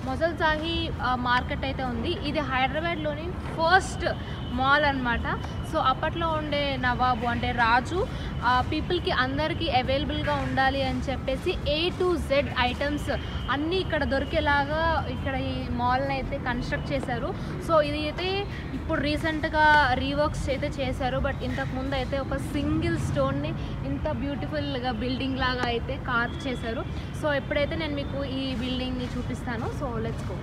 మొజల్జాహి market అయితే ఉంది. ఇది హైదరాబాద్లోని ఫస్ట్ మాల్ అనమాట. సో అప్పట్లో ఉండే నవాబు అంటే రాజు పీపుల్కి అందరికీ అవైలబుల్గా ఉండాలి అని చెప్పేసి A to Z ఐటమ్స్ అన్నీ ఇక్కడ దొరికేలాగా ఇక్కడ ఈ మాల్ని అయితే కన్స్ట్రక్ట్ చేశారు. సో ఇది అయితే ఇప్పుడు రీసెంట్గా రీవర్క్స్ అయితే చేశారు. బట్ ఇంతకుముందు అయితే ఒక సింగిల్ స్టోన్ని ఇంత బ్యూటిఫుల్గా బిల్డింగ్ లాగా అయితే కార్వ్ చేశారు. సో ఎప్పుడైతే నేను మీకు ఈ బిల్డింగ్ని చూపిస్తాను. So let's go.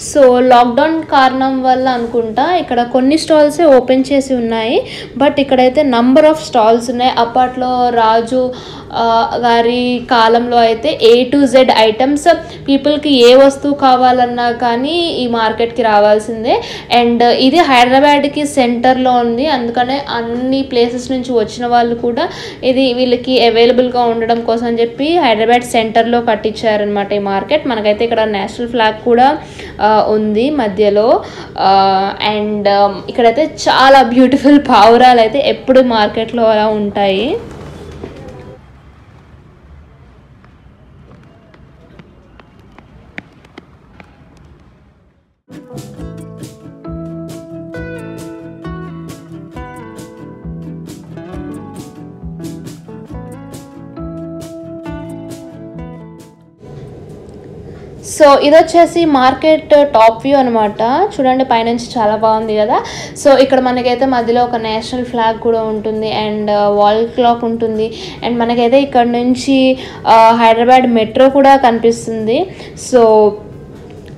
So lockdown కారణం వల్ల అనుకుంటా ఇక్కడ కొన్ని స్టాల్సే ఓపెన్ చేసి ఉన్నాయి. బట్ ఇక్కడైతే నంబర్ ఆఫ్ స్టాల్స్ ఉన్నాయి. అప్పట్లో రాజు గారి కాలంలో అయితే A to Z ఐటమ్స్ పీపుల్కి ఏ వస్తువు కావాలన్నా కానీ ఈ మార్కెట్కి రావాల్సిందే. అండ్ ఇది హైదరాబాద్కి సెంటర్లో ఉంది. అందుకనే అన్ని ప్లేసెస్ నుంచి వచ్చిన వాళ్ళు కూడా ఇది వీళ్ళకి అవైలబుల్గా ఉండడం కోసం అని చెప్పి హైదరాబాద్ సెంటర్లో కట్టించారనమాట ఈ మార్కెట్. మనకైతే ఇక్కడ నేషనల్ ఫ్లాగ్ కూడా ఉంది మధ్యలో. అండ్ ఇక్కడైతే చాలా బ్యూటిఫుల్ పావురాలు అయితే ఎప్పుడు మార్కెట్లో అలా ఉంటాయి. సో ఇది వచ్చేసి మార్కెట్ టాప్ వ్యూ అనమాట. చూడండి పైనుంచి చాలా బాగుంది కదా. సో ఇక్కడ మనకైతే మధ్యలో ఒక నేషనల్ ఫ్లాగ్ కూడా ఉంటుంది అండ్ వాల్ క్లాక్ ఉంటుంది. అండ్ మనకైతే ఇక్కడ నుంచి హైదరాబాద్ మెట్రో కూడా కనిపిస్తుంది. సో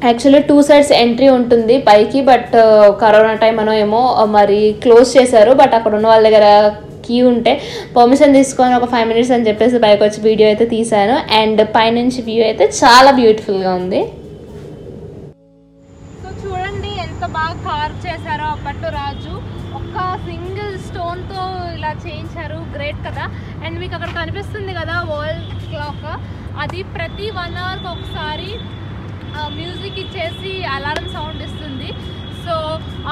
యాక్చువల్లీ 2 sides ఎంట్రీ ఉంటుంది పైకి. బట్ కరోనా టైం అనో ఏమో మరి క్లోజ్ చేశారు. బట్ అక్కడ ఉన్న వాళ్ళ దగ్గర కీ ఉంటే పర్మిషన్ తీసుకొని ఒక 5 minutes అని చెప్పేసి పైకి వచ్చి వీడియో అయితే తీశాను. అండ్ పైనుంచి వ్యూ అయితే చాలా బ్యూటిఫుల్గా ఉంది. సో చూడండి ఎంత బాగా కార్వ్ చేశారో అప్పట్లో రాజు. ఒక్క సింగిల్ స్టోన్తో ఇలా చేయించారు. గ్రేట్ కదా. అండ్ మీకు అక్కడ కనిపిస్తుంది కదా వాల్ క్లాక్. అది ప్రతి 1 hourకి ఒకసారి మ్యూజిక్ ఇచ్చేసి అలారం సౌండ్ ఇస్తుంది. సో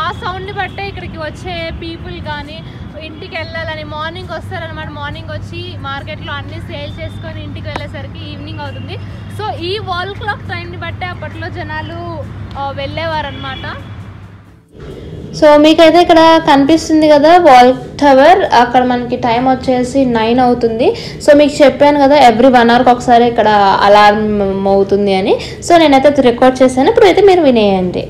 ఆ సౌండ్ని బట్టే ఇక్కడికి వచ్చే పీపుల్ కానీ ఇంటికి వెళ్ళాలని మార్నింగ్ వస్తారనమాట. మార్నింగ్ వచ్చి మార్కెట్లో అన్నీ సేల్ చేసుకొని ఇంటికి వెళ్ళేసరికి ఈవినింగ్ అవుతుంది. సో ఈ వాల్ క్లాక్ టైంని బట్టే అప్పట్లో జనాలు వెళ్ళేవారనమాట. సో మీకైతే ఇక్కడ కనిపిస్తుంది కదా వాల్ టవర్. అక్కడ మనకి టైం వచ్చేసి 9 అవుతుంది. సో మీకు చెప్పాను కదా ఎవ్రీ 1 hourకి ఒకసారి ఇక్కడ అలారం అవుతుంది అని. సో నేనైతే రికార్డ్ చేశాను. ఇప్పుడు అయితే మీరు వినేయండి.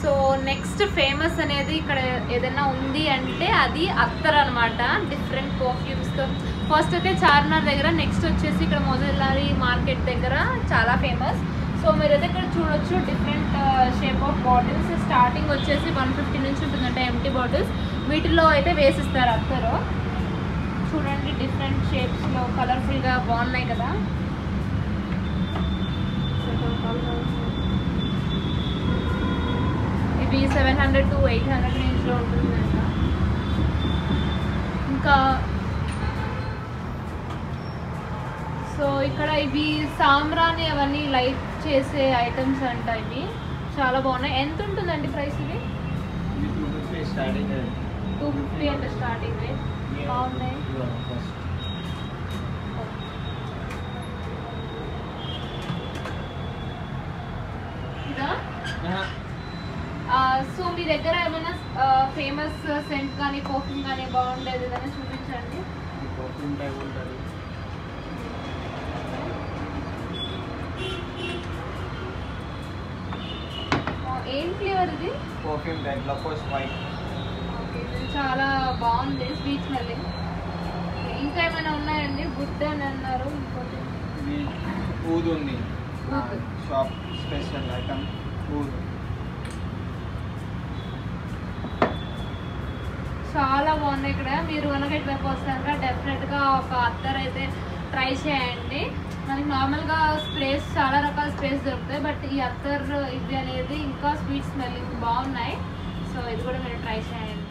సో నెక్స్ట్ ఫేమస్ అనేది ఇక్కడ ఏదైనా ఉంది అంటే అది అత్తర్ అనమాట. డిఫరెంట్ పర్ఫ్యూమ్స్తో ఫస్ట్ అయితే చార్మినార్ దగ్గర, నెక్స్ట్ వచ్చేసి ఇక్కడ మొజల్లారి మార్కెట్ దగ్గర చాలా ఫేమస్. సో మీరైతే ఇక్కడ చూడొచ్చు different shape of bottles. Starting వచ్చేసి 150 నుంచి ఉంటుందంటే ఎంటీ బాటిల్స్. వీటిలో అయితే వేసిస్తారు అత్తరు. చూడండి డిఫరెంట్ షేప్స్లో కలర్ఫుల్గా బాగున్నాయి కదా. ఇవి 700 to 800 రేంజ్లో ఉంటుందంట. ఇంకా సో ఇక్కడ ఇవి సాంబ్రాని అవన్నీ లైట్ చేసే ఐటమ్స్ అంట. ఇవి చాలా బాగున్నాయి. ఎంత ఉంటుందండి ప్రైస్? ఇది 250 అంటే స్టార్టింగ్ రేట్. బాగున్నాయి. ఇదా? సో మీ దగ్గర ఏమైనా ఫేమస్ సెంట్ కానీ పర్ఫ్యూమ్ కానీ బాగుండేది ఏదైనా చూపించండి. ఇది పర్ఫ్యూమ్ టైప్ లకోస్ వైట్. ఓకే, ఇది చాలా బాగుంది స్వీట్ స్మెల్లింగ్. ఇంకా ఏమైనా ఉన్నాయండి? బుడ్ అని అన్నారు. ఇంకోటి ఇది ఊద్ ఉంది, షాప్ స్పెషల్ ఐటమ్ ఊద్. చాలా బాగున్నాయి. ఇక్కడ మీరు కనుక ఇటువైపు వస్తాక డెఫినెట్గా ఒక అత్తర్ అయితే ట్రై చేయండి. మనకి నార్మల్గా స్ప్రేస్ చాలా రకాల స్ప్రేస్ దొరుకుతాయి, బట్ ఈ అత్తర్ ఇవి అనేది ఇంకా స్వీట్ స్మెల్లింగ్ బాగున్నాయి. సో ఇది కూడా మీరు ట్రై చేయండి.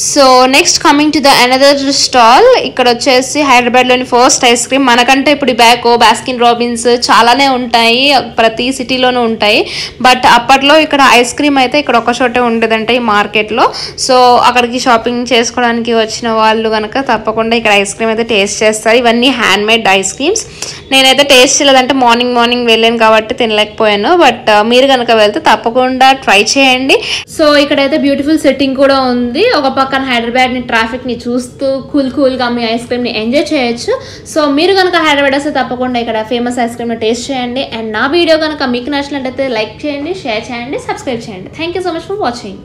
So next coming to the another stall. ఇక్కడ వచ్చేసి హైదరాబాద్లోని ఫస్ట్ ఐస్ క్రీమ్. మనకంటే ఇప్పుడు బ్యాకో, బాస్కిన్ రాబిన్స్ చాలానే ఉంటాయి, ప్రతి సిటీలోనూ ఉంటాయి. బట్ అప్పట్లో ఇక్కడ ఐస్ క్రీమ్ అయితే ఇక్కడ ఒక చోటే ఉండేదంటే ఈ మార్కెట్లో. సో అక్కడికి షాపింగ్ చేసుకోవడానికి వచ్చిన వాళ్ళు కనుక తప్పకుండా ఇక్కడ ఐస్ క్రీమ్ అయితే టేస్ట్ చేస్తారు. ఇవన్నీ హ్యాండ్ మేడ్ ఐస్ క్రీమ్స్. నేనైతే టేస్ట్ చేయలేదంటే మార్నింగ్ వెళ్ళాను కాబట్టి తినలేకపోయాను. బట్ మీరు కనుక వెళ్తే తప్పకుండా ట్రై చేయండి. సో ఇక్కడైతే బ్యూటిఫుల్ సెట్టింగ్ కూడా ఉంది. ఒక పక్కన హైదరాబాద్ని ట్రాఫిక్ని చూస్తూ కూల్గా మీ ఐస్ క్రీమ్ని ఎంజాయ్ చేయొచ్చు. సో మీరు కనుక హైదరాబాద్ వస్తే తప్పకుండా ఇక్కడ ఫేమస్ ఐస్ క్రీమ్ని టేస్ట్ చేయండి. అండ్ నా వీడియో కనుక మీకు నచ్చినట్లయితే లైక్ చేయండి, షేర్ చేయండి, సబ్స్క్రైబ్ చేయండి. Thank you so much for watching.